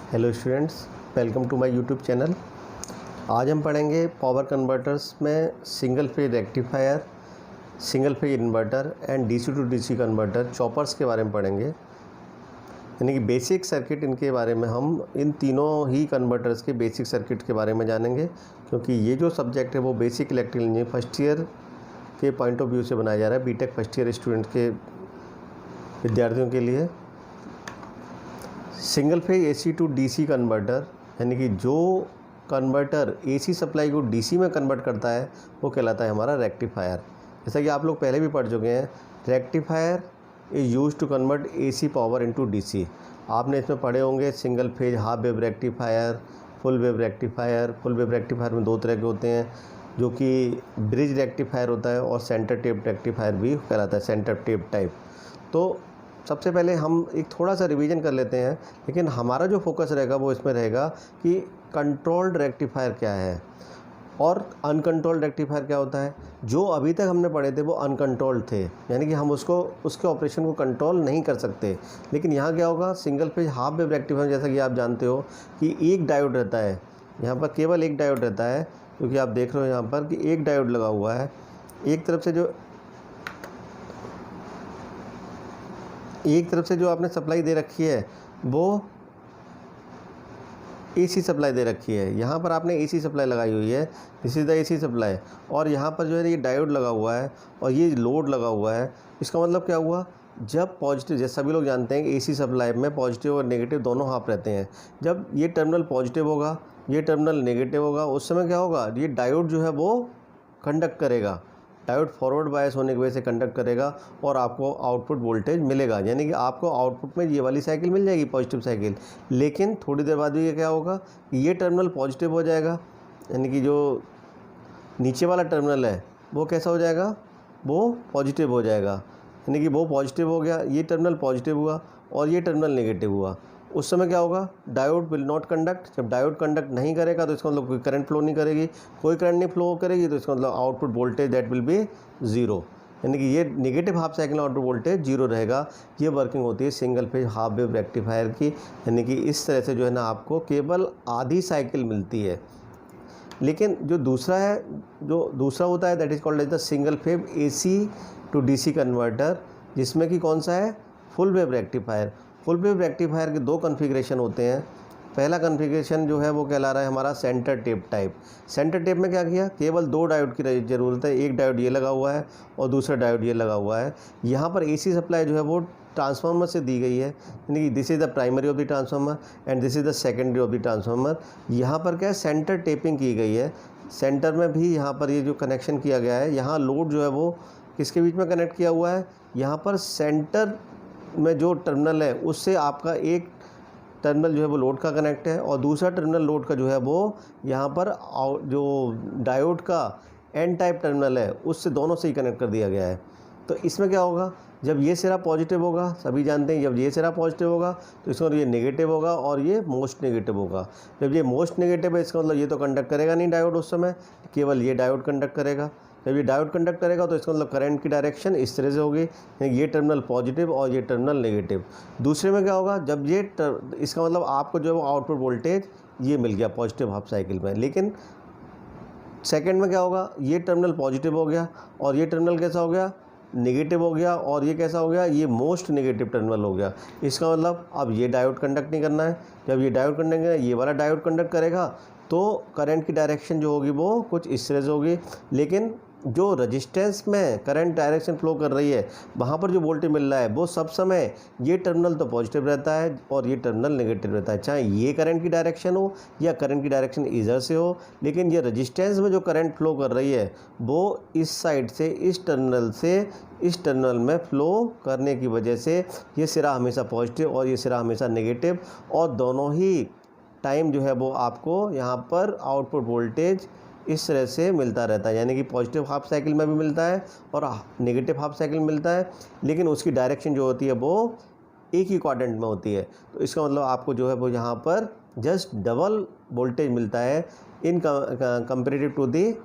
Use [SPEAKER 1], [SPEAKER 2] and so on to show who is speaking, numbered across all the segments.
[SPEAKER 1] Hello students, welcome to my YouTube channel. आज हम पढ़ेंगे पावर कन्वर्टर्स में single phase rectifier, single phase inverter and DC to DC converter, choppers के बारे में पढ़ेंगे। यानी कि बेसिक सर्किट इनके बारे में हम इन तीनों ही कन्वर्टर्स के बेसिक सर्किट के बारे में जानेंगे, क्योंकि ये जो सब्जेक्ट है वो basic electrical engineering first year के पॉइंट ऑफ व्यू से बनाया जा रहा है, बीटेक फर्स्ट ईयर स्टूडेंट के विद्यार्थियों के लिए। Single phase AC to DC converter, यानी कि जो कन्वर्टर एसी सप्लाई को डीसी में कन्वर्ट करता है वो कहलाता है हमारा रेक्टिफायर। जैसा कि आप लोग पहले भी पढ़ चुके हैं, rectifier is use to convert AC power into DC. आपने इसमें पढ़े होंगे single phase half wave rectifier, full wave rectifier. Full wave rectifier में दो तरह के होते हैं, जो कि ब्रिज रेक्टिफायर होता है और सेंटर टेप रेक्टिफायर भी कहलाता है, सेंटर टेप टाइप। तो सबसे पहले हम एक थोड़ा सा रिवीजन कर लेते हैं, लेकिन हमारा जो फोकस रहेगा वो इसमें रहेगा कि कंट्रोल्ड रेक्टिफायर क्या है और अनकंट्रोल्ड रेक्टिफायर क्या होता है। जो अभी तक हमने पढ़े थे वो अनकंट्रोल्ड थे, यानी कि हम उसके ऑपरेशन को कंट्रोल नहीं कर सकते। लेकिन यहाँ क्या होगा, single phase half wave rectifier, जैसा कि आप जानते हो कि एक डायोड रहता है, यहाँ पर केवल एक डायोड रहता है, क्योंकि आप देख रहे हो यहाँ पर कि एक डायोड लगा हुआ है। एक तरफ से जो आपने सप्लाई दे रखी है वो एसी सप्लाई दे रखी है। यहाँ पर आपने एसी सप्लाई लगाई हुई है, this is the AC supply. और यहाँ पर जो है ये डायोड लगा हुआ है और ये लोड लगा हुआ है। इसका मतलब क्या हुआ, जब पॉजिटिव, जैसे सभी लोग जानते हैं कि एसी सप्लाई में पॉजिटिव और नेगेटिव दोनों हाफ रहते हैं। जब ये टर्मिनल पॉजिटिव होगा, ये टर्मिनल नेगेटिव होगा, उस समय क्या होगा, ये डायोड जो है वो कंडक्ट करेगा। डायोड फॉरवर्ड बायस होने की वजह से कंडक्ट करेगा और आपको आउटपुट वोल्टेज मिलेगा, यानी कि आपको आउटपुट में ये वाली साइकिल मिल जाएगी, पॉजिटिव साइकिल। लेकिन थोड़ी देर बाद ये क्या होगा, ये टर्मिनल पॉजिटिव हो जाएगा, यानी कि जो नीचे वाला टर्मिनल है वो कैसा हो जाएगा, वो पॉजिटिव हो जाएगा। यानी कि वो पॉजिटिव हो गया, ये टर्मिनल पॉजिटिव हुआ और ये टर्मिनल नेगेटिव हुआ। उस समय क्या होगा, डायोड विल नॉट कंडक्ट। जब डायोड कंडक्ट नहीं करेगा तो इसका मतलब कोई करंट फ्लो नहीं करेगी, कोई करंट नहीं फ्लो करेगी तो इसका मतलब output voltage that will be zero, यानी कि ये negative half cycle output voltage zero रहेगा। ये वर्किंग होती है single phase half wave rectifier की, यानी कि इस तरह से जो है ना आपको केवल आधी साइकिल मिलती है। लेकिन जो दूसरा होता है that is called as the single phase AC to DC converter, जिसमें कि कौन सा है, full wave rectifier. Full wave rectifier के दो कॉन्फ़िगरेशन होते हैं। पहला कॉन्फ़िगरेशन जो है वो कहला रहा है हमारा centre tap type. Centre tap में क्या किया, केवल दो डायोड की ज़रूरत है, एक डायोड ये लगा हुआ है और दूसरा डायोड ये लगा हुआ है। यहाँ पर एसी सप्लाई जो है वो ट्रांसफार्मर से दी गई है, यानी कि this is the primary of the transformer and this is the secondary of the transformer. यहाँ पर क्या है, सेंटर टेपिंग की गई है। सेंटर में भी यहाँ पर ये जो कनेक्शन किया गया है, यहाँ लोड जो है वो किसके बीच में कनेक्ट किया हुआ है, यहाँ पर सेंटर में जो टर्मिनल है उससे आपका एक टर्मिनल जो है वो लोड का कनेक्ट है और दूसरा टर्मिनल लोड का जो है वो यहाँ पर जो डायोड का एन टाइप टर्मिनल है उससे दोनों से ही कनेक्ट कर दिया गया है। तो इसमें क्या होगा, जब ये सिरा पॉजिटिव होगा, सभी जानते हैं जब ये सिरा पॉजिटिव होगा तो इसका मतलब ये नेगेटिव होगा और ये मोस्ट नेगेटिव होगा। जब ये मोस्ट नेगेटिव है इसका मतलब ये तो कंडक्ट करेगा नहीं डायोड, उस समय केवल ये डायोड कंडक्ट करेगा। जब ये डायोड कंडक्ट करेगा तो इसका मतलब करंट की डायरेक्शन इस तरह से होगी, ये टर्मिनल पॉजिटिव और ये टर्मिनल नेगेटिव। दूसरे में क्या होगा, जब ये इसका मतलब आपको जो है आउटपुट वोल्टेज ये मिल गया पॉजिटिव हाफ साइकिल में। लेकिन सेकंड में क्या होगा, ये टर्मिनल पॉजिटिव हो गया और ये टर्मिनल कैसा हो गया, नेगेटिव हो गया, और ये कैसा हो गया, ये मोस्ट नेगेटिव टर्मिनल हो गया। इसका मतलब अब ये डायोड कंडक्ट नहीं करना है। जब ये डायोड कंडक्ट करेगा, ये वाला डायोड कंडक्ट करेगा तो करंट की डायरेक्शन जो होगी वो कुछ इस तरह से होगी। लेकिन जो रेजिस्टेंस में करंट डायरेक्शन फ्लो कर रही है वहाँ पर जो वोल्टेज मिल रहा है वो सब समय ये टर्मिनल तो पॉजिटिव रहता है और ये टर्मिनल नेगेटिव रहता है, चाहे ये करंट की डायरेक्शन हो या करंट की डायरेक्शन इधर से हो। लेकिन ये रेजिस्टेंस में जो करंट फ्लो कर रही है वो इस साइड से इस टर्मिनल से इस टर्मिनल में फ्लो करने की वजह से ये सिरा हमेशा पॉजिटिव और ये सिरा हमेशा नेगेटिव, और दोनों ही टाइम जो है वो आपको यहाँ पर आउटपुट वोल्टेज इस तरह से मिलता रहता है, यानी कि पॉजिटिव हाफ साइकिल में भी मिलता है और नेगेटिव हाफ साइकिल में मिलता है। लेकिन उसकी डायरेक्शन जो होती है वो एक ही क्वाड्रेंट में होती है। तो इसका मतलब आपको जो है वो यहाँ पर जस्ट डबल वोल्टेज मिलता है in comparative to the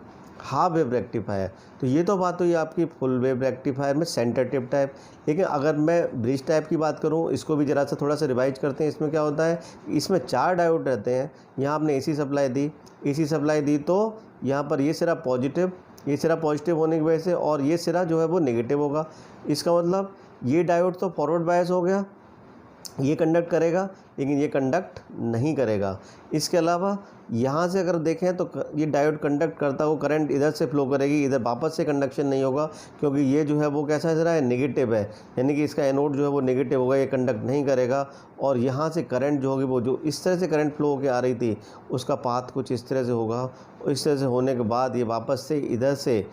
[SPEAKER 1] half wave rectifier. तो ये तो बात हुई आपकी फुल वेव रेक्टिफायर में सेंटर टिप टाइप। लेकिन अगर मैं ब्रिज टाइप की बात करूँ, इसको भी ज़रा सा थोड़ा सा रिवाइज करते हैं। इसमें क्या होता है, इसमें 4 डायोड रहते हैं। यहाँ आपने AC सप्लाई दी, AC सप्लाई दी तो यहाँ पर ये सिरा पॉजिटिव, ये सिरा पॉजिटिव होने की वजह से, और ये सिरा जो है वो नेगेटिव होगा। इसका मतलब ये डायोड तो फॉरवर्ड बायस हो गया, ये कंडक्ट करेगा लेकिन ये कंडक्ट नहीं करेगा। इसके अलावा यहाँ से अगर देखें तो ये डायोड कंडक्ट करता हुआ करंट इधर से फ्लो करेगी, इधर वापस से कंडक्शन नहीं होगा, क्योंकि ये जो है वो कैसा चल रहा है, नेगेटिव है, यानी कि इसका एनोड जो है वो नेगेटिव होगा, ये कंडक्ट नहीं करेगा। और यहाँ से करंट जो होगी वो जो इस तरह से करंट फ्लो होकर आ रही थी उसका पाथ कुछ इस तरह से होगा। इस तरह से होने के बाद ये वापस से इधर से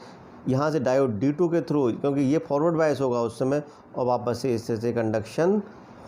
[SPEAKER 1] यहाँ से डायोड D2 के थ्रू, क्योंकि ये फॉरवर्ड बायस होगा उस समय, और वापस से इस तरह से कंडक्शन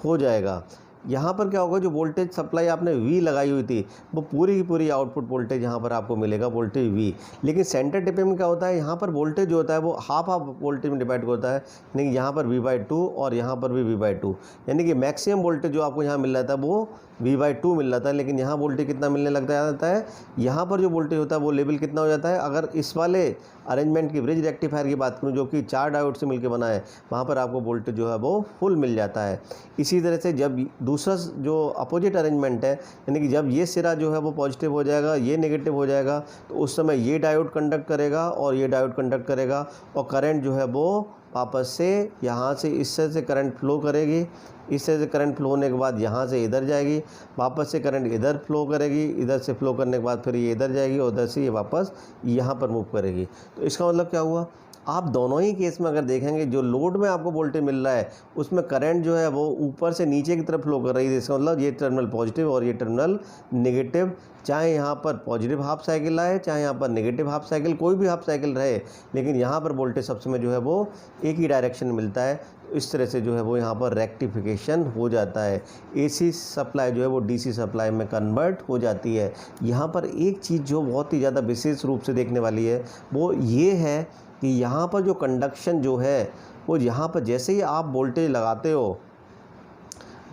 [SPEAKER 1] हो जाएगा। यहाँ पर क्या होगा, जो वोल्टेज सप्लाई आपने V लगाई हुई थी वो पूरी की पूरी आउटपुट वोल्टेज यहाँ पर आपको मिलेगा, वोल्टेज V। लेकिन सेंटर टिप में क्या होता है, यहाँ पर वोल्टेज जो होता है वो हाफ वोल्टेज में डिवाइड होता है, यानी कि यहाँ पर V/2 और यहाँ पर भी V/2, यानी कि मैक्सिमम वोल्टेज जो आपको यहाँ मिल रहा था वो V/2 मिल रहा था। लेकिन यहाँ वोल्टेज कितना मिलने लगता जाता है, यहाँ पर जो वोल्टेज होता है वो लेवल कितना हो जाता है। अगर इस वाले अरेंजमेंट की ब्रिज रेक्टिफायर की बात करूँ जो कि 4 डायोड से मिलकर बना है, वहाँ पर आपको वोल्टेज जो है वो फुल मिल जाता है। इसी तरह से जब दूसरा जो अपोजिट अरेंजमेंट है, यानी कि जब ये सिरा जो है वो पॉजिटिव हो जाएगा, ये नेगेटिव हो जाएगा, तो उस समय ये डायोड कंडक्ट करेगा और ये डायोड कंडक्ट करेगा, और करंट जो है वो वापस से यहाँ से इस तरह से करंट फ्लो करेगी। इस तरह से करंट फ्लो होने के बाद यहाँ से इधर जाएगी, वापस से करंट इधर फ्लो करेगी, इधर से फ्लो करने के बाद फिर ये इधर जाएगी और उधर से ये वापस यहाँ पर मूव करेगी। तो इसका मतलब क्या हुआ, आप दोनों ही केस में अगर देखेंगे जो लोड में आपको वोल्टेज मिल रहा है उसमें करंट जो है वो ऊपर से नीचे की तरफ फ्लो कर रही है। इसका मतलब ये टर्मिनल पॉजिटिव और ये टर्मिनल नेगेटिव, चाहे यहाँ पर पॉजिटिव हाफ साइकिल आए चाहे यहाँ पर नेगेटिव हाफ साइकिल, कोई भी हाफ साइकिल रहे, लेकिन यहाँ पर वोल्टेज सब समय जो है वो एक ही डायरेक्शन में मिलता है। तो इस तरह से जो है वो यहाँ पर रेक्टिफिकेशन हो जाता है, AC सप्लाई जो है वो DC सप्लाई में कन्वर्ट हो जाती है। यहाँ पर एक चीज़ जो बहुत ही ज़्यादा विशेष रूप से देखने वाली है वो ये है कि यहाँ पर जो कंडक्शन जो है वो यहाँ पर जैसे ही आप वोल्टेज लगाते हो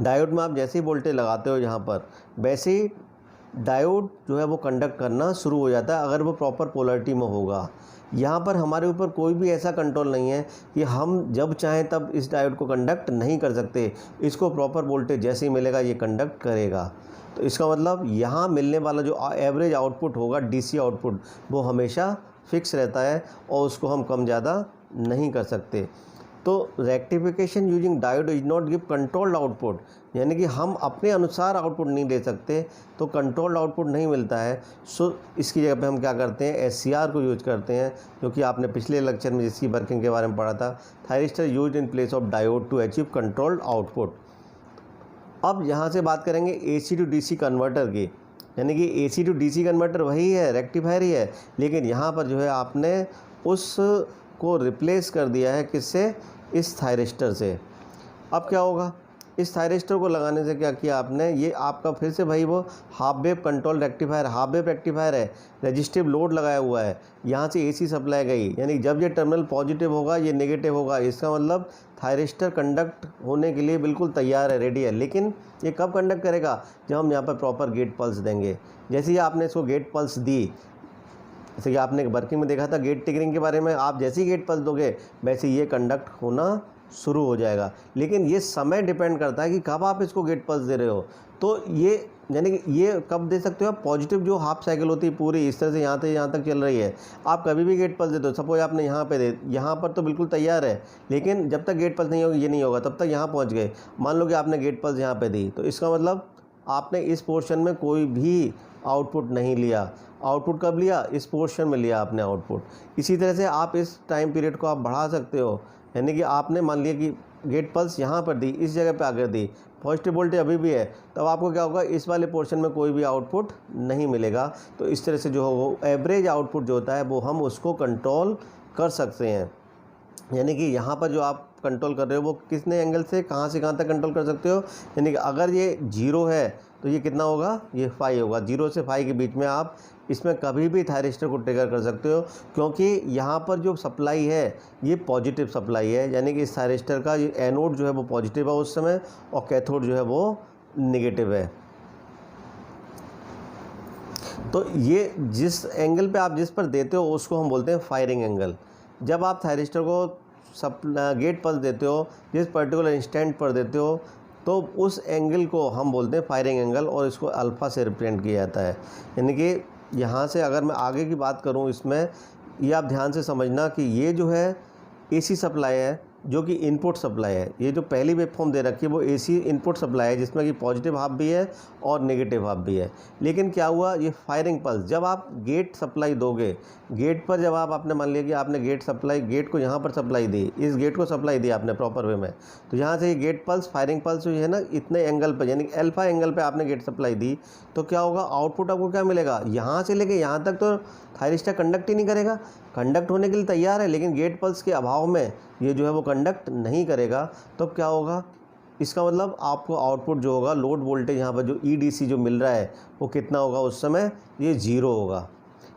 [SPEAKER 1] डायोड में, आप जैसे ही वोल्टेज लगाते हो यहाँ पर, वैसे ही डायोड जो है वो कंडक्ट करना शुरू हो जाता है अगर वो प्रॉपर पोलरिटी में होगा। यहाँ पर हमारे ऊपर कोई भी ऐसा कंट्रोल नहीं है कि हम जब चाहें तब इस डायोड को कंडक्ट नहीं कर सकते। इसको प्रॉपर वोल्टेज जैसे ही मिलेगा ये कंडक्ट करेगा। तो इसका मतलब यहाँ मिलने वाला जो एवरेज आउटपुट होगा DC आउटपुट, वो हमेशा फिक्स रहता है और उसको हम कम ज़्यादा नहीं कर सकते। तो rectification using diode is not give controlled output, यानी कि हम अपने अनुसार आउटपुट नहीं दे सकते, तो कंट्रोल्ड आउटपुट नहीं मिलता है। सो इसकी जगह पे हम क्या करते हैं, SCR को यूज करते हैं, जो कि आपने पिछले लेक्चर में जिसकी वर्किंग के बारे में पढ़ा था। Thyristor use in place of diode two achieve controlled output. अब यहाँ से बात करेंगे AC टू DC कन्वर्टर की, यानी कि AC टू DC कन्वर्टर वही है, रेक्टिफायर ही है, लेकिन यहाँ पर जो है आपने उस को रिप्लेस कर दिया है किससे, इस थायरिस्टर से। अब क्या होगा, इस थायरिस्टर को लगाने से क्या किया आपने, ये आपका फिर से भाई वो half wave control rectifier, half wave rectifier है, रजिस्टिव लोड लगाया हुआ है, यहाँ से AC सप्लाई गई, यानी जब ये टर्मिनल पॉजिटिव होगा ये नेगेटिव होगा। इसका मतलब थायरिस्टर कंडक्ट होने के लिए बिल्कुल तैयार है, रेडी है। लेकिन ये कब कंडक्ट करेगा, जब हम यहाँ पर प्रॉपर गेट पल्स देंगे। जैसे ही आपने इसको गेट पल्स दी, जैसे कि आपने वर्किंग में देखा था गेट ट्रिगरिंग के बारे में, आप जैसे ही गेट पल्स दोगे वैसे ये कंडक्ट होना शुरू हो जाएगा। लेकिन ये समय डिपेंड करता है कि कब आप इसको गेट पल्स दे रहे हो। तो ये यानी कि ये कब दे सकते हो आप, पॉजिटिव जो हाफ साइकिल होती है पूरी इस तरह से यहाँ से यहाँ तक चल रही है, आप कभी भी गेट पल्स देते हो। सपोज आपने यहाँ पे दे, यहाँ पर तो बिल्कुल तैयार है, लेकिन जब तक गेट पल्स नहीं होगी ये नहीं होगा, तब तक यहाँ पहुँच गए। मान लो कि आपने गेट पल्स यहाँ पे दी, तो इसका मतलब आपने इस पोर्शन में कोई भी आउटपुट नहीं लिया। आउटपुट कब लिया, इस पोर्शन में लिया आपने आउटपुट। इसी तरह से आप इस टाइम पीरियड को आप बढ़ा सकते हो, यानी कि आपने मान लिया कि गेट पल्स यहाँ पर दी, इस जगह पे आकर दी, पॉजिटिव वोल्टेज अभी भी है, तब आपको क्या होगा, इस वाले पोर्शन में कोई भी आउटपुट नहीं मिलेगा। तो इस तरह से जो हो एवरेज आउटपुट जो होता है वो हम उसको कंट्रोल कर सकते हैं। यानी कि यहाँ पर जो आप कंट्रोल कर रहे हो वो कितने एंगल से कहाँ तक कंट्रोल कर सकते हो। यानी कि अगर ये 0 है तो ये कितना होगा, ये 5 होगा। 0 से 5 के बीच में आप इसमें कभी भी थायरिस्टर को ट्रिगर कर सकते हो, क्योंकि यहाँ पर जो सप्लाई है ये पॉजिटिव सप्लाई है, यानी कि इस थायरिस्टर का ये एनोड जो है वो पॉजिटिव है उस समय, और कैथोड जो है वो नेगेटिव है। तो ये जिस एंगल पे आप जिस पर देते हो उसको हम बोलते हैं फायरिंग एंगल। जब आप थायरिस्टर को गेट पल्स देते हो, जिस पर्टिकुलर इंस्टेंट पर देते हो, तो उस एंगल को हम बोलते हैं फायरिंग एंगल और इसको अल्फ़ा से रिप्रेजेंट किया जाता है। यानी कि यहाँ से अगर मैं आगे की बात करूँ इसमें, ये आप ध्यान से समझना कि ये जो है एसी सप्लाई है जो कि इनपुट सप्लाई है। ये जो पहली वेवफॉर्म दे रखी है वो एसी इनपुट सप्लाई है जिसमें कि पॉजिटिव हाफ भी है और नेगेटिव हाफ भी है। लेकिन क्या हुआ, ये फायरिंग पल्स जब आप गेट सप्लाई दोगे, गेट पर जब आपने मान लिया कि आपने गेट को यहाँ पर सप्लाई दी, इस गेट को सप्लाई दी आपने प्रॉपर वे में, तो यहाँ से ये गेट पल्स फायरिंग पल्स जो है ना इतने एंगल पर यानी अल्फा एंगल पर आपने गेट सप्लाई दी, तो क्या होगा, आउटपुट आपको क्या मिलेगा, यहाँ से लेके यहाँ तक तो थायरिस्टर कंडक्ट ही नहीं करेगा। कंडक्ट होने के लिए तैयार है लेकिन गेट पल्स के अभाव में ये जो है वो कंडक्ट नहीं करेगा। तो क्या होगा, इसका मतलब आपको आउटपुट जो होगा, लोड वोल्टेज यहाँ पर जो ईडीसी जो मिल रहा है वो कितना होगा, उस समय ये 0 होगा।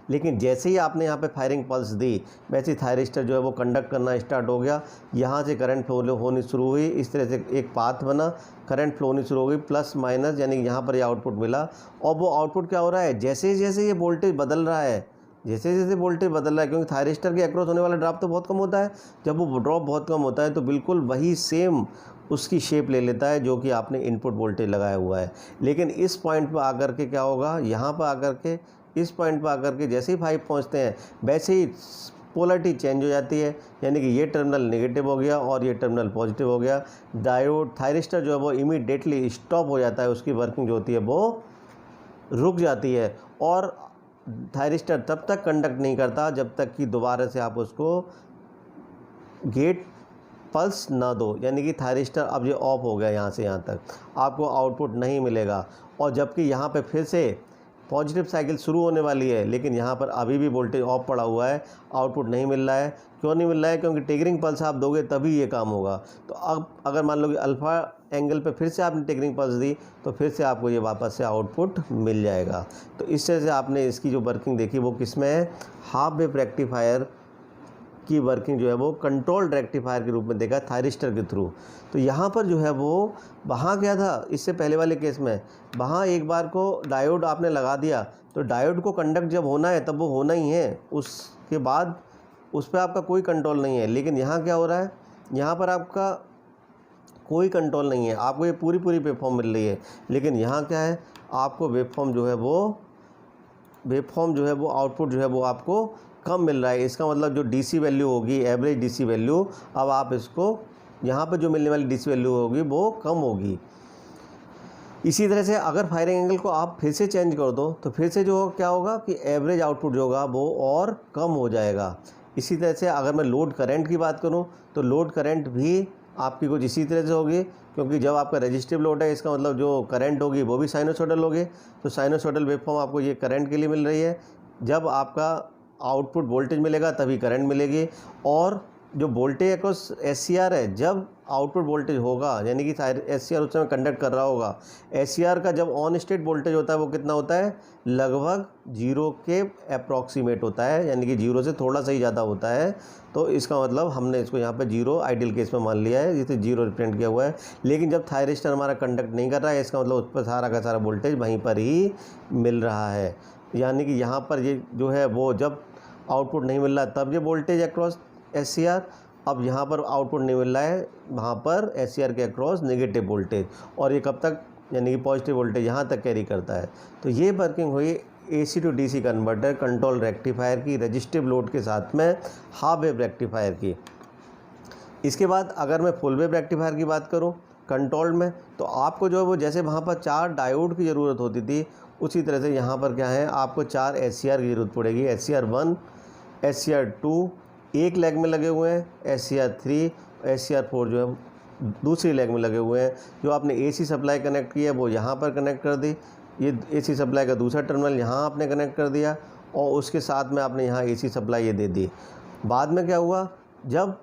[SPEAKER 1] लेकिन जैसे ही आपने यहाँ पे फायरिंग पल्स दी, वैसे ही थायरिस्टर जो है वो कंडक्ट करना स्टार्ट हो गया। यहाँ से करंट फ्लो होनी शुरू हुई, इस तरह से एक पाथ बना, करंट फ्लो होनी शुरू हो गई प्लस माइनस, यानी यहाँ पर ये आउटपुट मिला। और वो आउटपुट क्या हो रहा है, जैसे जैसे ये वोल्टेज बदल रहा है, जैसे जैसे वोल्टेज बदल रहा है, क्योंकि थायरिस्टर के अक्रॉस होने वाला ड्रॉप तो बहुत कम होता है, जब वो ड्रॉप बहुत कम होता है तो बिल्कुल वही सेम उसकी शेप ले लेता है जो कि आपने इनपुट वोल्टेज लगाया हुआ है। लेकिन इस पॉइंट पर आकर के क्या होगा, यहाँ पर आकर के इस पॉइंट पर आकर के जैसे ही 5 पहुँचते हैं वैसे ही पोलरिटी चेंज हो जाती है, यानी कि ये टर्मिनल नेगेटिव हो गया और ये टर्मिनल पॉजिटिव हो गया। डायोड थायरिस्टर जो है वो इमीडिएटली स्टॉप हो जाता है, उसकी वर्किंग जो होती है वो रुक जाती है। और थायरिस्टर तब तक कंडक्ट नहीं करता जब तक कि दोबारा से आप उसको गेट पल्स ना दो, यानी कि थायरिस्टर अब ये ऑफ हो गया, यहाँ से यहाँ तक आपको आउटपुट नहीं मिलेगा। और जबकि यहाँ पे फिर से पॉजिटिव साइकिल शुरू होने वाली है, लेकिन यहाँ पर अभी भी वोल्टेज ऑफ पड़ा हुआ है, आउटपुट नहीं मिल रहा है। क्यों नहीं मिल रहा है, क्योंकि ट्रिगरिंग पल्स आप दोगे तभी ये काम होगा। तो अब अगर मान लो कि अल्फ़ा एंगल पे फिर से आपने ट्रिगरिंग पल्स दी तो फिर से आपको ये वापस से आउटपुट मिल जाएगा। तो इस तरह से आपने इसकी जो वर्किंग देखी वो किस में है, हाफ वेव रेक्टिफायर की वर्किंग जो है वो कंट्रोल्ड रेक्टिफायर के रूप में देखा थायरिस्टर के थ्रू। तो यहाँ पर जो है वो वहाँ क्या था, इससे पहले वाले केस में वहाँ एक बार को डायोड आपने लगा दिया, तो डायोड को कंडक्ट जब होना है तब वो होना ही है, उसके बाद उस पर आपका कोई कंट्रोल नहीं है। लेकिन यहाँ क्या हो रहा है, यहाँ पर आपका कोई कंट्रोल नहीं है, आपको ये पूरी वेवफॉर्म मिल रही है। लेकिन यहाँ क्या है, आपको वेवफॉर्म जो है वो आउटपुट जो है वो आपको कम मिल रहा है। इसका मतलब जो डीसी वैल्यू होगी, एवरेज डीसी वैल्यू, अब आप इसको यहाँ पर जो मिलने वाली डीसी वैल्यू होगी वो कम होगी। इसी तरह से अगर फायरिंग एंगल को आप फिर से चेंज कर दो तो फिर से जो क्या होगा कि एवरेज आउटपुट जो होगा वो और कम हो जाएगा। इसी तरह से अगर मैं लोड करंट की बात करूँ तो लोड करंट भी आपकी कुछ इसी तरह से होगी, क्योंकि जब आपका रेजिस्टिव लोड है इसका मतलब जो करंट होगी वो भी साइनोसॉइडल होगी। तो साइनोसॉइडल वेवफॉर्म आपको ये करंट के लिए मिल रही है। जब आपका आउटपुट वोल्टेज मिलेगा तभी करंट मिलेगी। और जो वोल्टेज अक्रॉस एससीआर है, जब आउटपुट वोल्टेज होगा यानी कि एससीआर उस समय कंडक्ट कर रहा होगा, एससीआर का जब ऑन स्टेट वोल्टेज होता है वो कितना होता है, लगभग 0 के अप्रॉक्सीमेट होता है, यानी कि 0 से थोड़ा सा ही ज़्यादा होता है। तो इसका मतलब हमने इसको यहाँ पे 0 आइडियल केस में मान लिया है, जिसे 0 रिप्रेजेंट किया हुआ है। लेकिन जब थायरिस्टर हमारा कंडक्ट नहीं कर रहा है, इसका मतलब उस पर सारा का सारा वोल्टेज वहीं पर ही मिल रहा है। यानी कि यहाँ पर ये जो है वो जब आउटपुट नहीं मिल रहा है तब ये वोल्टेज अक्रॉस एससीआर, अब यहाँ पर आउटपुट नहीं मिल रहा है, वहाँ पर एससीआर के अक्रॉस नेगेटिव वोल्टेज, और ये कब तक, यानी कि पॉजिटिव वोल्टेज यहाँ तक कैरी करता है। तो ये वर्किंग हुई AC to DC converter control rectifier की, रजिस्टिव लोड के साथ में हाफ वेव रेक्टिफायर की। इसके बाद अगर मैं फुल वेव रेक्टिफायर की बात करूँ कंट्रोल्ड में, तो आपको जो है वो जैसे वहाँ पर 4 डायोड की ज़रूरत होती थी, उसी तरह से यहाँ पर क्या है, आपको 4 एससीआर की ज़रूरत पड़ेगी। एससीआर 1, एससीआर 2 एक लेग में लगे हुए हैं, एससीआर 3, एससीआर 4 जो है दूसरी लेग में लगे हुए हैं। जो आपने एसी सप्लाई कनेक्ट की है वो यहाँ पर कनेक्ट कर दी, ये एसी सप्लाई का दूसरा टर्मिनल यहाँ आपने कनेक्ट कर दिया, और उसके साथ में आपने यहाँ एसी सप्लाई ये दे दी। बाद में क्या हुआ, जब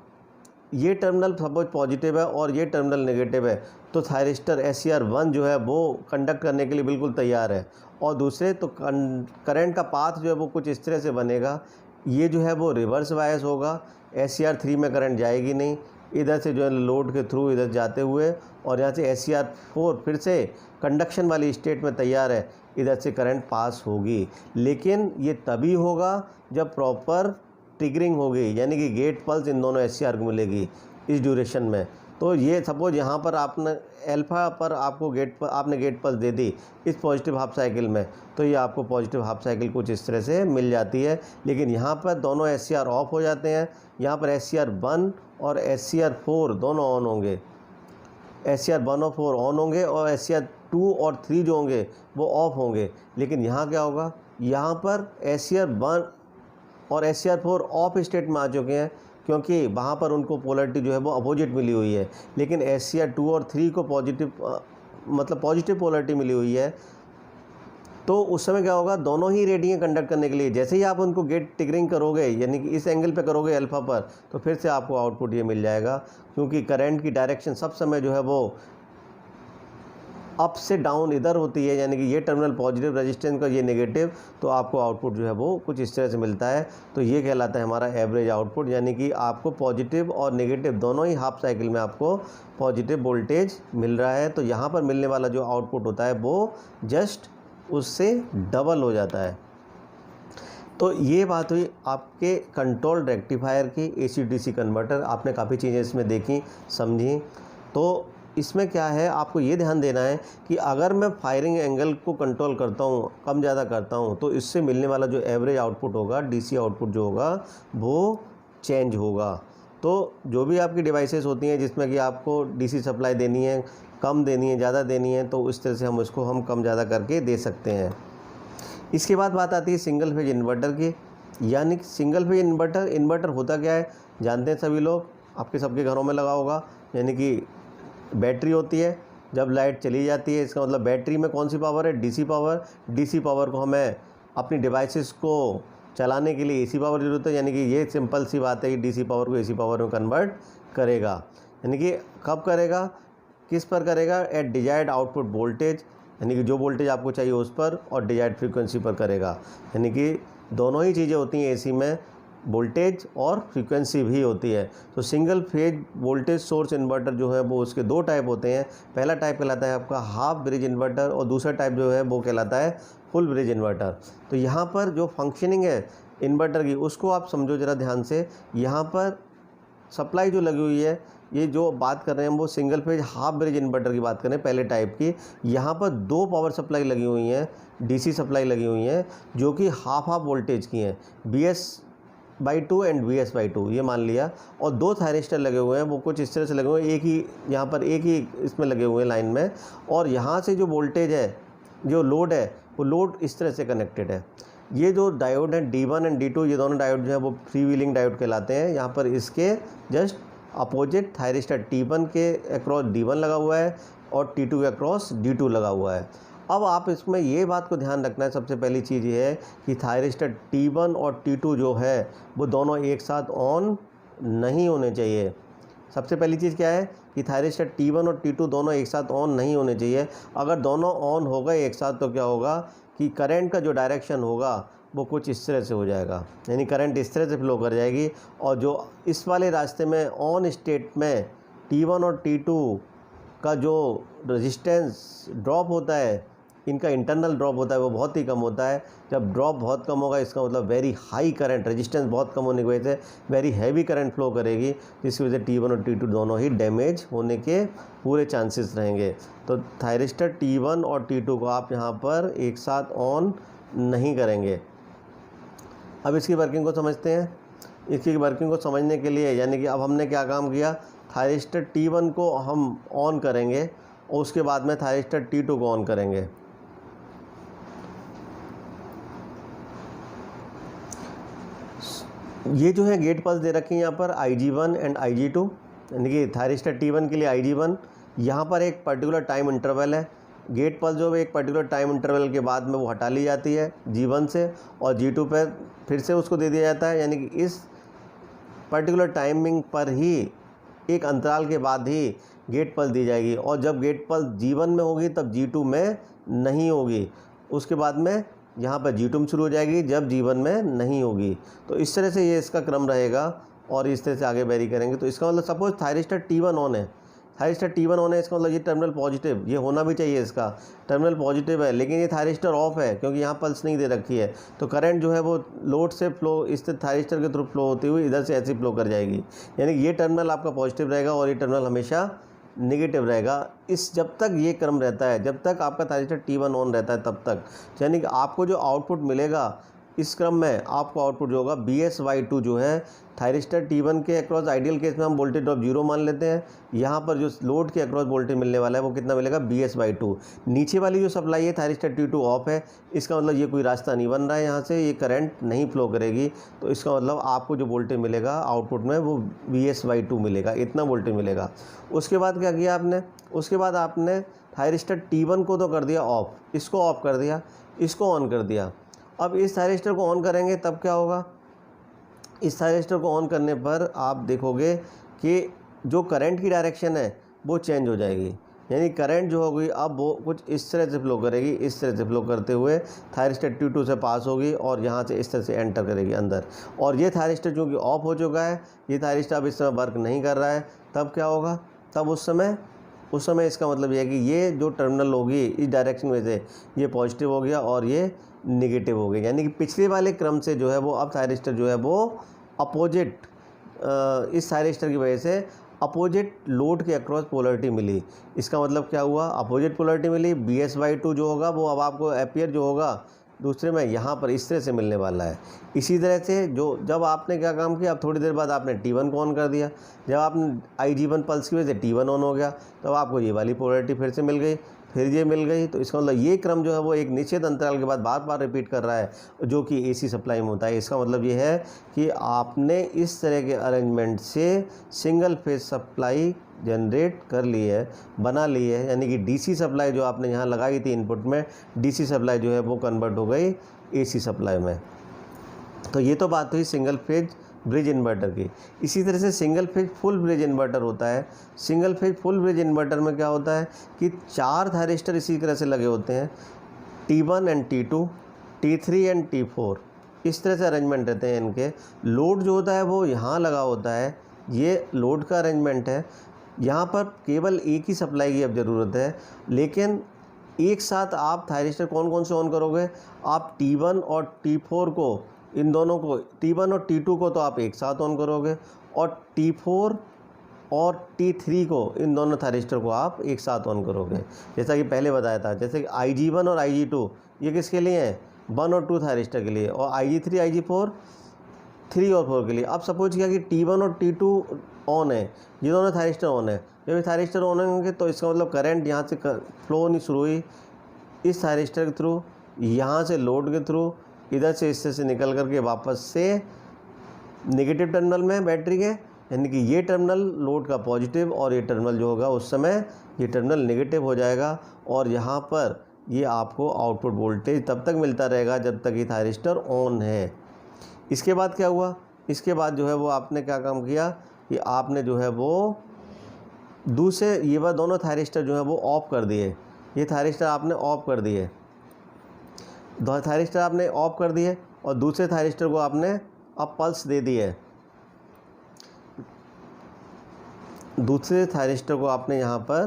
[SPEAKER 1] ये टर्मिनल सपोज पॉजिटिव है और ये टर्मिनल नेगेटिव है, तो थायरिस्टर एससीआर 1 जो है वो कंडक्ट करने के लिए बिल्कुल तैयार है। और दूसरे तो करंट का पाथ जो है वो कुछ इस तरह से बनेगा, ये जो है वो रिवर्स बायस होगा, एससीआर 3 में करंट जाएगी नहीं, इधर से जो है लोड के थ्रू इधर जाते हुए, और यहाँ से SCR4 फिर से कंडक्शन वाली स्टेट में तैयार है, इधर से करंट पास होगी। लेकिन ये तभी होगा जब प्रॉपर ट्रिगरिंग होगी, यानी कि गेट पल्स इन दोनों SCR को मिलेगी इस ड्यूरेशन में। तो ये सपोज यहाँ पर आपने अल्फ़ा पर आपको आपने गेट पल्स दे दी इस पॉजिटिव हाफ साइकिल में, तो ये आपको पॉजिटिव हाफ साइकिल कुछ इस तरह से मिल जाती है। लेकिन यहाँ पर दोनों SCR ऑफ हो जाते हैं, यहाँ पर SCR1 और SCR4 दोनों ऑन होंगे, SCR1 और 4 ऑन होंगे, और SCR2 और 3 जो होंगे वो ऑफ होंगे। लेकिन यहाँ क्या होगा, यहाँ पर SCR1 और SCR4 ऑफ स्टेट में आ चुके हैं, क्योंकि वहाँ पर उनको पोलरिटी जो है वो अपोजिट मिली हुई है। लेकिन SCR2 और 3 को पॉजिटिव पोलरिटी मिली हुई है। तो उस समय क्या होगा, दोनों ही रेडियन कंडक्ट करने के लिए जैसे ही आप उनको गेट ट्रिगरिंग करोगे, यानी कि इस एंगल पे करोगे अल्फ़ा पर, तो फिर से आपको आउटपुट ये मिल जाएगा, क्योंकि करंट की डायरेक्शन सब समय जो है वो अप से डाउन इधर होती है, यानी कि ये टर्मिनल पॉजिटिव रेजिस्टेंस का, ये नेगेटिव, तो आपको आउटपुट जो है वो कुछ इस तरह से मिलता है। तो ये कहलाता है हमारा एवरेज आउटपुट, यानी कि आपको पॉजिटिव और नेगेटिव दोनों ही हाफ साइकिल में आपको पॉजिटिव वोल्टेज मिल रहा है। तो यहाँ पर मिलने वाला जो आउटपुट होता है वो जस्ट उससे डबल हो जाता है। तो ये बात हुई आपके कंट्रोल रेक्टिफायर की AC-DC कन्वर्टर। आपने काफ़ी चीज़ें इसमें देखी, समझी। तो इसमें क्या है, आपको ये ध्यान देना है कि अगर मैं फायरिंग एंगल को कंट्रोल करता हूँ, कम ज़्यादा करता हूँ, तो इससे मिलने वाला जो एवरेज आउटपुट होगा, DC आउटपुट जो होगा वो चेंज होगा। तो जो भी आपकी डिवाइसेस होती हैं जिसमें कि आपको DC सप्लाई देनी है, कम देनी है, ज़्यादा देनी है, तो इस तरह से हम उसको कम ज़्यादा करके दे सकते हैं। इसके बाद बात आती है सिंगल फेज इन्वर्टर की। यानी कि सिंगल फेज इन्वर्टर होता क्या है, जानते हैं सभी लोग, आपके सबके घरों में लगा होगा। यानी कि बैटरी होती है, जब लाइट चली जाती है, इसका मतलब बैटरी में कौन सी पावर है, DC पावर। DC पावर को हमें अपनी डिवाइसेस को चलाने के लिए AC पावर ज़रूरत है। यानी कि ये सिंपल सी बात है कि DC पावर को AC पावर में कन्वर्ट करेगा। यानी कि कब करेगा, किस पर करेगा, एट डिजायर्ड आउटपुट वोल्टेज, यानी कि जो वोल्टेज आपको चाहिए उस पर, और डिजायर्ड फ्रीक्वेंसी पर करेगा। यानी कि दोनों ही चीज़ें होती हैं AC में, वोल्टेज और फ्रीक्वेंसी भी होती है। तो single phase voltage source inverter जो है वो उसके दो टाइप होते हैं। पहला टाइप कहलाता है आपका हाफ ब्रिज इन्वर्टर, और दूसरा टाइप जो है वो कहलाता है फुल ब्रिज इन्वर्टर। तो यहाँ पर जो फंक्शनिंग है इन्वर्टर की उसको आप समझो ज़रा ध्यान से। यहाँ पर सप्लाई जो लगी हुई है, ये जो बात कर रहे हैं हम वो single phase half bridge inverter की बात करें, पहले टाइप की। यहाँ पर दो पावर सप्लाई लगी हुई हैं, DC सप्लाई लगी हुई हैं, जो कि हाफ वोल्टेज की हैं, BS/2 एंड BS/2 ये मान लिया। और दो थायरिस्टर लगे हुए हैं, वो कुछ इस तरह से लगे हुए हैं, एक ही यहाँ पर एक ही इसमें लगे हुए हैं लाइन में। और यहाँ से जो वोल्टेज है, जो लोड है, वो लोड इस तरह से कनेक्टेड है। ये जो डायोड है D1 एंड D2, ये दोनों डायोड जो है वो फ्री व्हीलिंग डायोड कहलाते हैं। यहाँ पर इसके जस्ट अपोजिट थायरिस्टर T1 के अक्रॉस D1 लगा हुआ है, और T2 के अक्रॉस D2 लगा हुआ है। अब आप इसमें ये बात को ध्यान रखना है, सबसे पहली चीज़ ये है कि थायरिस्टर T1 और T2 जो है वो दोनों एक साथ ऑन नहीं होने चाहिए। सबसे पहली चीज़ क्या है कि थायरिस्टर T1 और T2 दोनों एक साथ ऑन नहीं होने चाहिए। अगर दोनों ऑन हो गए एक साथ तो क्या होगा कि करंट का जो डायरेक्शन होगा वो कुछ इस तरह से हो जाएगा, यानी करंट इस तरह से फ्लो कर जाएगी। और जो इस वाले रास्ते में ऑन स्टेट में T1 और T2 का जो रेजिस्टेंस ड्रॉप होता है, इनका इंटरनल ड्रॉप होता है, वो बहुत ही कम होता है। जब ड्रॉप बहुत कम होगा इसका मतलब वेरी हाई करंट, रेजिस्टेंस बहुत कम होने की वजह से वेरी हैवी करंट फ्लो करेगी, जिसकी वजह से T1 और T2 दोनों ही डैमेज होने के पूरे चांसेस रहेंगे। तो थायरिस्टर T1 और T2 को आप यहाँ पर एक साथ ऑन नहीं करेंगे। अब इसकी वर्किंग को समझते हैं। इसकी वर्किंग को समझने के लिए, यानी कि अब हमने क्या काम किया, थायरिस्टर T1 को हम ऑन करेंगे और उसके बाद में थायरिस्टर T2 को ऑन करेंगे। ये जो है गेट पल्स दे रखी है यहाँ पर IG1 एंड IG2, यानी कि थायरिस्टर T1 के लिए IG1। यहाँ पर एक पर्टिकुलर टाइम इंटरवल है, गेट पल्स जो है एक पर्टिकुलर टाइम इंटरवल के बाद में वो हटा ली जाती है G1 से, और G2 पर फिर से उसको दे दिया जाता है। यानी कि इस पर्टिकुलर टाइमिंग पर ही एक अंतराल के बाद ही गेट पल्स दी जाएगी, और जब गेट पल्स G1 में होगी तब G2 में नहीं होगी। उसके बाद में यहाँ पर G2 में शुरू हो जाएगी जब G1 में नहीं होगी। तो इस तरह से ये इसका क्रम रहेगा। और इस तरह से आगे वेरी करेंगे। तो इसका मतलब सपोज थायरिस्टर T1 ऑन है, थायरिस्टर T1 ऑन है, इसका मतलब ये टर्मिनल पॉजिटिव, ये होना भी चाहिए, इसका टर्मिनल पॉजिटिव है, लेकिन ये थायरिस्टर ऑफ है क्योंकि यहाँ पल्स नहीं दे रखी है। तो करंट जो है वो लोड से फ्लो इस थायरिस्टर के थ्रू फ्लो होती हुई इधर से ऐसी फ्लो कर जाएगी, यानी कि ये टर्मिनल आपका पॉजिटिव रहेगा और ये टर्मिनल हमेशा नेगेटिव रहेगा। इस जब तक ये क्रम रहता है, जब तक आपका थायरिस्टर T1 ऑन रहता है तब तक, यानी कि आपको जो आउटपुट मिलेगा इस क्रम में, आपको आउटपुट जो होगा BS/2 जो है थायरिस्टर T1 के अक्रॉस आइडियल केस में हम वोल्टेज ड्रॉप 0 मान लेते हैं। यहाँ पर जो लोड के अक्रॉस वोल्टेज मिलने वाला है वो कितना मिलेगा, BS/2। नीचे वाली जो सप्लाई है थायरिस्टर T2 ऑफ है, इसका मतलब ये कोई रास्ता नहीं बन रहा है, यहाँ से ये करंट नहीं फ्लो करेगी। तो इसका मतलब आपको जो वोल्टेज मिलेगा आउटपुट में वो BS/2 मिलेगा, इतना वोल्टेज मिलेगा। उसके बाद क्या किया आपने, उसके बाद आपने थायरिस्टर T1 को तो कर दिया ऑफ, इसको ऑफ कर दिया, इसको ऑन कर दिया। अब इस थायरिस्टर को ऑन करेंगे तब क्या होगा, इस थायरिस्टर को ऑन करने पर आप देखोगे कि जो करंट की डायरेक्शन है वो चेंज हो जाएगी, यानी करंट जो होगी अब वो कुछ इस तरह से फ्लो करेगी, इस तरह से फ्लो करते हुए थायरिस्टर T2 से पास होगी और यहाँ से इस तरह से एंटर करेगी अंदर। और ये थायरिस्टर चूँकि ऑफ हो चुका है, ये थायरिस्टर अब इस समय वर्क नहीं कर रहा है, तब क्या होगा, तब उस समय इसका मतलब ये है कि ये जो टर्मिनल होगी इस डायरेक्शन में से ये पॉजिटिव हो गया और ये नेगेटिव हो गया, यानी कि पिछले वाले क्रम से जो है वो अब थायरिस्टर जो है वो अपोजिट, इस थायरिस्टर की वजह से अपोजिट लोड के अक्रॉस पोलरिटी मिली। इसका मतलब क्या हुआ, अपोजिट पोलरिटी मिली, BS/2 जो होगा वो अब आपको अपीयर जो होगा दूसरे में यहाँ पर इस तरह से मिलने वाला है। इसी तरह से जब आपने क्या काम किया, अब थोड़ी देर बाद आपने T1 को ऑन कर दिया, जब आपने IG1 पल्स की वजह से T1 ऑन हो गया, तब आपको ये वाली पोलरिटी फिर से मिल गई, फिर ये मिल गई। तो इसका मतलब ये क्रम जो है वो एक निश्चित अंतराल के बाद बार बार रिपीट कर रहा है, जो कि AC सप्लाई में होता है। इसका मतलब ये है कि आपने इस तरह के अरेंजमेंट से सिंगल फेज सप्लाई जनरेट कर ली है, बना ली है, यानी कि DC सप्लाई जो आपने यहाँ लगाई थी इनपुट में, DC सप्लाई जो है वो कन्वर्ट हो गई AC सप्लाई में। तो ये तो बात हुई सिंगल फेज ब्रिज इन्वर्टर की। इसी तरह से single phase full bridge inverter होता है। Single phase full bridge inverter में क्या होता है कि 4 थायरिस्टर इसी तरह से लगे होते हैं, T1 and T2, T3 and T4, इस तरह से अरेंजमेंट रहते हैं इनके। लोड जो होता है वो यहाँ लगा होता है, ये लोड का अरेंजमेंट है। यहाँ पर केवल एक ही सप्लाई की अब ज़रूरत है, लेकिन एक साथ आप थायरिस्टर कौन कौन से ऑन करोगे, आप T1 और T4 को, इन दोनों को, T1 और T2 को तो आप एक साथ ऑन करोगे, और T4 और T3 को, इन दोनों थायरिस्टर को आप एक साथ ऑन करोगे। जैसा कि पहले बताया था, जैसे कि IG1 और IG2 ये किसके लिए हैं, 1 और 2 थायरिस्टर के लिए, और IG3 IG4 3 और 4 के लिए। अब सपोज किया कि T1 और T2 ऑन है, ये दोनों थायरिस्टर ऑन है, जब ये थायरिस्टर ऑन होंगे तो इसका मतलब करंट यहाँ से फ्लो होनी शुरू हुई इस थायरिस्टर के थ्रू, यहाँ से लोड के थ्रू, इधर से इस तरह से निकल करके वापस से नेगेटिव टर्मिनल में बैटरी के, यानी कि ये टर्मिनल लोड का पॉजिटिव और ये टर्मिनल जो होगा उस समय ये टर्मिनल नेगेटिव हो जाएगा, और यहाँ पर ये आपको आउटपुट वोल्टेज तब तक मिलता रहेगा जब तक ये थायरिस्टर ऑन है। इसके बाद क्या हुआ, इसके बाद जो है वो आपने क्या काम किया कि आपने जो है वो दूसरे ये वह दोनों थायरिस्टर जो है वो ऑफ कर दिए, ये थायरिस्टर आपने ऑफ कर दिए, थायरिस्टर आपने ऑफ कर दिए, और दूसरे थायरिस्टर को आपने अब पल्स दे दी है, दूसरे थायरिस्टर को आपने यहाँ पर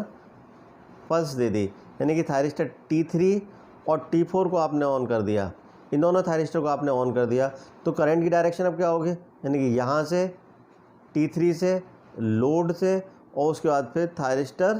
[SPEAKER 1] पल्स दे दी, यानी कि थायरिस्टर T3 और T4 को आपने ऑन कर दिया, इन दोनों थायरिस्टर को आपने ऑन कर दिया। तो करंट की डायरेक्शन अब क्या होगी, यानी कि यहाँ से T3 से लोड से, और उसके बाद फिर थायरिस्टर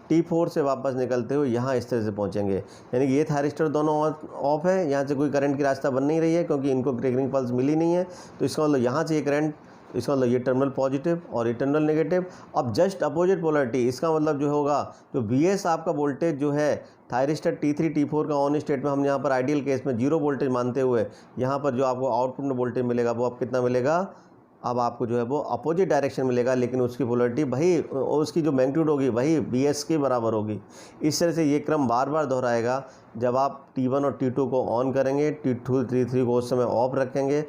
[SPEAKER 1] T4 से वापस निकलते हुए यहाँ इस तरह से पहुँचेंगे, यानी कि ये थायरिस्टर दोनों ऑफ है, यहाँ से कोई करंट की रास्ता बन नहीं रही है क्योंकि इनको ट्रिगरिंग पल्स मिली नहीं है। तो इसका मतलब यहाँ से ये करंट, इसका मतलब ये टर्मिनल पॉजिटिव और ये टर्मिनल नेगेटिव। अब जस्ट अपोजिट पोलरिटी, इसका मतलब जो होगा जो BS आपका वोल्टेज जो है थायरिस्टर T3 T4 का ऑन स्टेट में, हम यहाँ पर आइडियल केस में 0 वोल्टेज मानते हुए, यहाँ पर जो आपको आउटपुट में वोल्टेज मिलेगा वो अब कितना मिलेगा, अब आपको जो है वो अपोजिट डायरेक्शन मिलेगा, लेकिन उसकी पोलरिटी वही, उसकी जो मैग्नीट्यूड होगी वही BS के बराबर होगी। इस तरह से ये क्रम बार बार दोहराएगा। जब आप T1 और T2 को ऑन करेंगे, T2 T3 को उस समय ऑफ रखेंगे,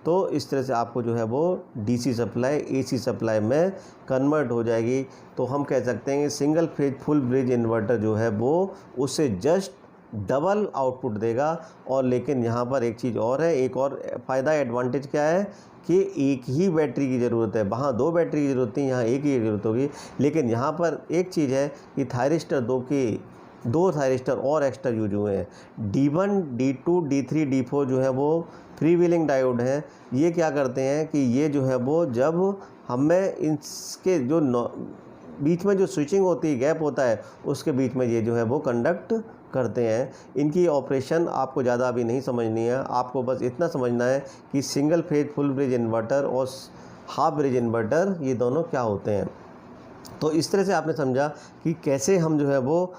[SPEAKER 1] तो इस तरह से आपको जो है वो DC सप्लाई AC सप्लाई में कन्वर्ट हो जाएगी। तो हम कह सकते हैं कि single phase full bridge inverter जो है वो उससे जस्ट डबल आउटपुट देगा। और लेकिन यहाँ पर एक चीज़ और है, एक और फ़ायदा एडवांटेज क्या है कि एक ही बैटरी की ज़रूरत है। वहाँ 2 बैटरी की ज़रूरत नहीं, यहाँ एक ही ज़रूरत होगी। लेकिन यहाँ पर एक चीज़ है कि थायरिस्टर 2 की 2 थायरिस्टर और एक्स्ट्रा यूज हुए हैं। D1, D2, D3, D4 जो है वो फ्री व्हीलिंग डायोड हैं। ये क्या करते हैं कि ये जो है वो जब हमें इसके जो बीच में जो स्विचिंग होती है, गैप होता है, उसके बीच में ये जो है वो कंडक्ट करते हैं। इनकी ऑपरेशन आपको ज़्यादा अभी नहीं समझनी है, आपको बस इतना समझना है कि single phase full bridge inverter और हाफ ब्रिज इन्वर्टर ये दोनों क्या होते हैं। तो इस तरह से आपने समझा कि कैसे हम जो है वो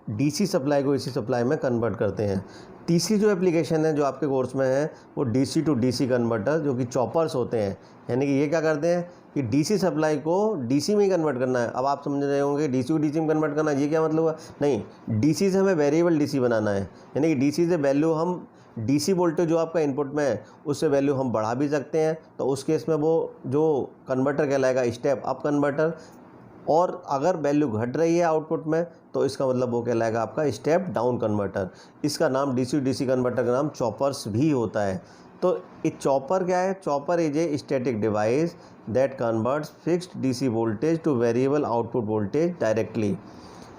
[SPEAKER 1] डीसी सप्लाई को एसी सप्लाई में कन्वर्ट करते हैं। तीसरी जो एप्लीकेशन है जो आपके कोर्स में है वो डीसी टू डीसी कन्वर्टर, जो कि चॉपर्स होते हैं। यानी कि ये क्या करते हैं कि डीसी सप्लाई को डीसी में ही कन्वर्ट करना है। अब आप समझ रहे होंगे डीसी को डीसी में कन्वर्ट करना, ये क्या मतलब हुआ? नहीं, डीसी से हमें वेरिएबल डीसी बनाना है। यानी कि डीसी से वैल्यू हम डीसी वोल्टेज जो आपका इनपुट में है उससे वैल्यू हम बढ़ा भी सकते हैं। तो उस केस में वो जो कन्वर्टर कहलाएगा स्टेप अप कन्वर्टर। और अगर वैल्यू घट रही है आउटपुट में तो इसका मतलब वो कहलाएगा आपका स्टेप डाउन कन्वर्टर। इसका नाम डीसी डीसी कन्वर्टर का नाम चॉपर्स भी होता है। तो ये चॉपर क्या है? Chopper is a static device that converts fixed DC voltage to variable output voltage directly.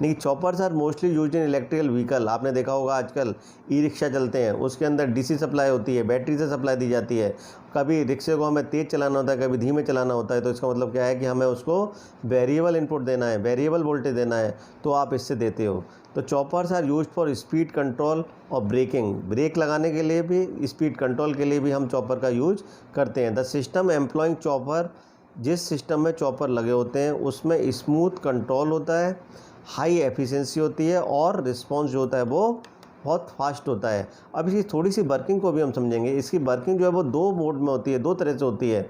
[SPEAKER 1] नहीं, choppers are mostly used in electrical vehicle. आपने देखा होगा आजकल ई रिक्शा चलते हैं, उसके अंदर डीसी सप्लाई होती है, बैटरी से सप्लाई दी जाती है। कभी रिक्शे को हमें तेज़ चलाना होता है, कभी धीमे चलाना होता है। तो इसका मतलब क्या है कि हमें उसको वेरिएबल इनपुट देना है, वेरिएबल वोल्टेज देना है, तो आप इससे देते हो। तो choppers are used for speed control और ब्रेकिंग। ब्रेक लगाने के लिए भी, स्पीड कंट्रोल के लिए भी हम चॉपर का यूज करते हैं। द सिस्टम एम्प्लॉइंग चॉपर, जिस सिस्टम में चॉपर लगे होते हैं उसमें स्मूथ कंट्रोल होता है, हाई एफिशिएंसी होती है और रिस्पॉन्स जो होता है वो बहुत फास्ट होता है। अब इसकी थोड़ी सी वर्किंग को भी हम समझेंगे। इसकी वर्किंग जो है वो 2 मोड में होती है, 2 तरह से होती है।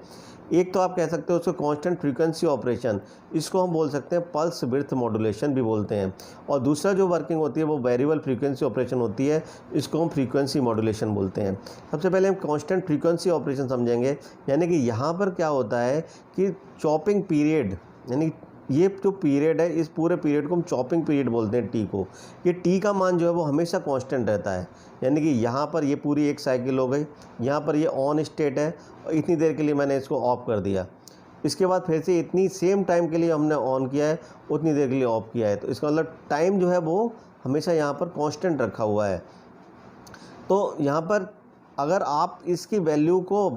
[SPEAKER 1] एक तो आप कह सकते हो उसको कांस्टेंट फ्रीक्वेंसी ऑपरेशन, इसको हम बोल सकते हैं पल्स विड्थ मॉड्यूलेशन भी बोलते हैं। और दूसरा जो वर्किंग होती है वो वेरिएबल फ्रीक्वेंसी ऑपरेशन होती है, इसको हम फ्रीक्वेंसी मॉड्यूलेशन बोलते हैं। सबसे पहले हम कांस्टेंट फ्रीक्वेंसी ऑपरेशन समझेंगे। यानी कि यहाँ पर क्या होता है कि चॉपिंग पीरियड, यानी ये जो पीरियड है, इस पूरे पीरियड को हम चॉपिंग पीरियड बोलते हैं, टी को। ये टी का मान जो है वो हमेशा कांस्टेंट रहता है। यानी कि यहाँ पर ये पूरी एक साइकिल हो गई, यहाँ पर ये ऑन स्टेट है और इतनी देर के लिए मैंने इसको ऑफ कर दिया। इसके बाद फिर से इतनी सेम टाइम के लिए हमने ऑन किया है, उतनी देर के लिए ऑफ किया है। तो इसका मतलब टाइम जो है वो हमेशा यहाँ पर कांस्टेंट रखा हुआ है। तो यहाँ पर अगर आप इसकी वैल्यू को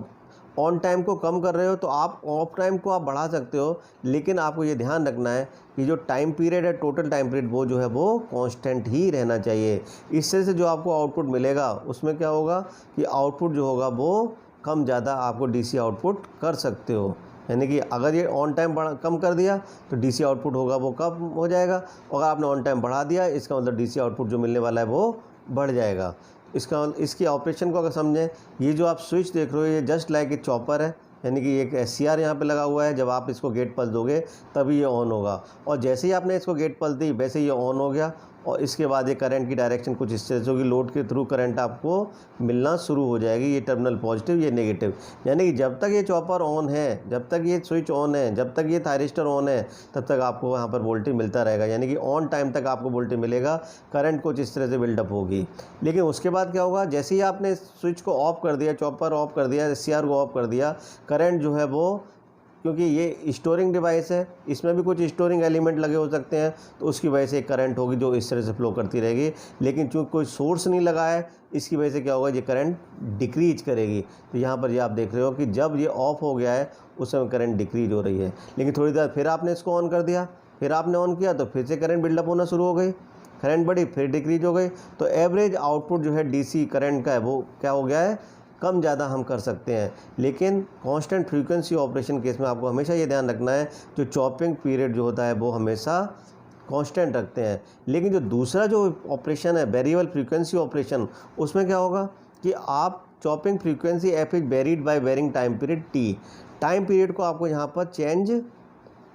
[SPEAKER 1] ऑन टाइम को कम कर रहे हो तो आप ऑफ टाइम को आप बढ़ा सकते हो, लेकिन आपको ये ध्यान रखना है कि जो टाइम पीरियड है, टोटल टाइम पीरियड, वो जो है वो कांस्टेंट ही रहना चाहिए। इससे से जो आपको आउटपुट मिलेगा उसमें क्या होगा कि आउटपुट जो होगा वो कम ज़्यादा आपको डीसी आउटपुट कर सकते हो। यानी कि अगर ये ऑन टाइम कम कर दिया तो डीसी आउटपुट होगा वो कम हो जाएगा, और आपने ऑन टाइम बढ़ा दिया इसका मतलब डीसी आउटपुट जो मिलने वाला है वो बढ़ जाएगा। इसकी ऑपरेशन को अगर समझें, ये जो आप स्विच देख रहे हो ये जस्ट लाइक ए चॉपर है। यानी कि एक SCR यहाँ पे लगा हुआ है। जब आप इसको गेट पल्स दोगे तभी ये ऑन होगा, और जैसे ही आपने इसको गेट पल्स दी वैसे ही ये ऑन हो गया। और इसके बाद ये करंट की डायरेक्शन कुछ इस तरह से होगी, लोड के थ्रू करंट आपको मिलना शुरू हो जाएगी। ये टर्मिनल पॉजिटिव, ये नेगेटिव। यानी कि जब तक ये चॉपर ऑन है, जब तक ये स्विच ऑन है, जब तक ये थायरिस्टर ऑन है, तब तक आपको वहाँ पर वोल्टेज मिलता रहेगा। यानी कि ऑन टाइम तक आपको वोल्टेज मिलेगा, करंट कुछ इस तरह से बिल्डअप होगी। लेकिन उसके बाद क्या होगा, जैसे ही आपने स्विच को ऑफ कर दिया, चॉपर ऑफ कर दिया, SCR को ऑफ कर दिया, करंट जो है वो, क्योंकि ये स्टोरिंग डिवाइस है, इसमें भी कुछ स्टोरिंग एलिमेंट लगे हो सकते हैं, तो उसकी वजह से एक करंट होगी जो इस तरह से फ्लो करती रहेगी। लेकिन चूँकि कोई सोर्स नहीं लगा है, इसकी वजह से क्या होगा, ये करंट डिक्रीज करेगी। तो यहाँ पर ये आप देख रहे हो कि जब ये ऑफ हो गया है उस समय करंट डिक्रीज हो रही है। लेकिन थोड़ी देर फिर आपने इसको ऑन कर दिया, फिर आपने ऑन किया तो फिर से करंट बिल्डअप होना शुरू हो गई, करंट बढ़ी फिर डिक्रीज हो गई। तो एवरेज आउटपुट जो है डीसी करंट का है वो क्या हो गया है, कम ज़्यादा हम कर सकते हैं। लेकिन कांस्टेंट फ्रीक्वेंसी ऑपरेशन केस में आपको हमेशा ये ध्यान रखना है, जो चॉपिंग पीरियड जो होता है वो हमेशा कांस्टेंट रखते हैं। लेकिन जो दूसरा जो ऑपरेशन है वेरिएबल फ्रीक्वेंसी ऑपरेशन, उसमें क्या होगा कि आप chopping frequency F is varied by varying time period T. Time period को आपको यहाँ पर चेंज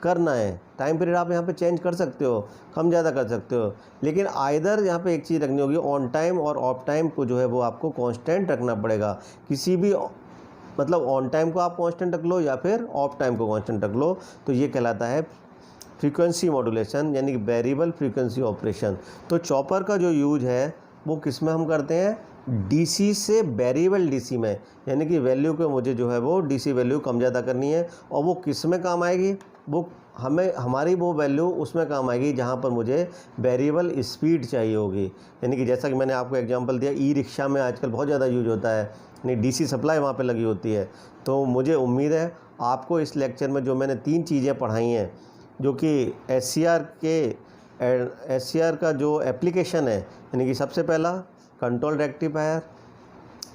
[SPEAKER 1] करना है। टाइम पीरियड आप यहाँ पे चेंज कर सकते हो, कम ज़्यादा कर सकते हो, लेकिन आइदर यहाँ पे एक चीज़ रखनी होगी, ऑन टाइम और ऑफ टाइम को जो है वो आपको कांस्टेंट रखना पड़ेगा। किसी भी मतलब ऑन टाइम को आप कांस्टेंट रख लो या फिर ऑफ टाइम को कांस्टेंट रख लो, तो ये कहलाता है फ्रीक्वेंसी मॉड्यूलेशन, यानी कि वेरिएबल फ्रीक्वेंसी ऑपरेशन। तो चॉपर का जो यूज है वो किस में हम करते हैं, डीसी से वेरिएबल डीसी में, यानी कि वैल्यू को मुझे जो है वो डीसी वैल्यू कम ज़्यादा करनी है। और वो किस में काम आएगी, वो हमारी वो वैल्यू उसमें काम आएगी जहाँ पर मुझे वेरिएबल स्पीड चाहिए होगी। यानी कि जैसा कि मैंने आपको एग्जांपल दिया, ई रिक्शा में आजकल बहुत ज़्यादा यूज होता है, यानी डीसी सप्लाई वहाँ पे लगी होती है। तो मुझे उम्मीद है आपको इस लेक्चर में जो मैंने 3 चीज़ें पढ़ाई हैं, जो कि एससीआर का जो एप्लीकेशन है, यानी कि सबसे पहला कंट्रोल रेक्टिफायर,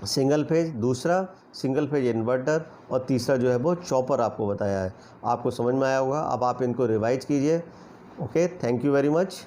[SPEAKER 1] सिंगल फेज, दूसरा सिंगल फेज इन्वर्टर, और तीसरा जो है वो चॉपर आपको बताया है। आपको समझ में आया होगा। अब आप इनको रिवाइज कीजिए। Okay, thank you very much.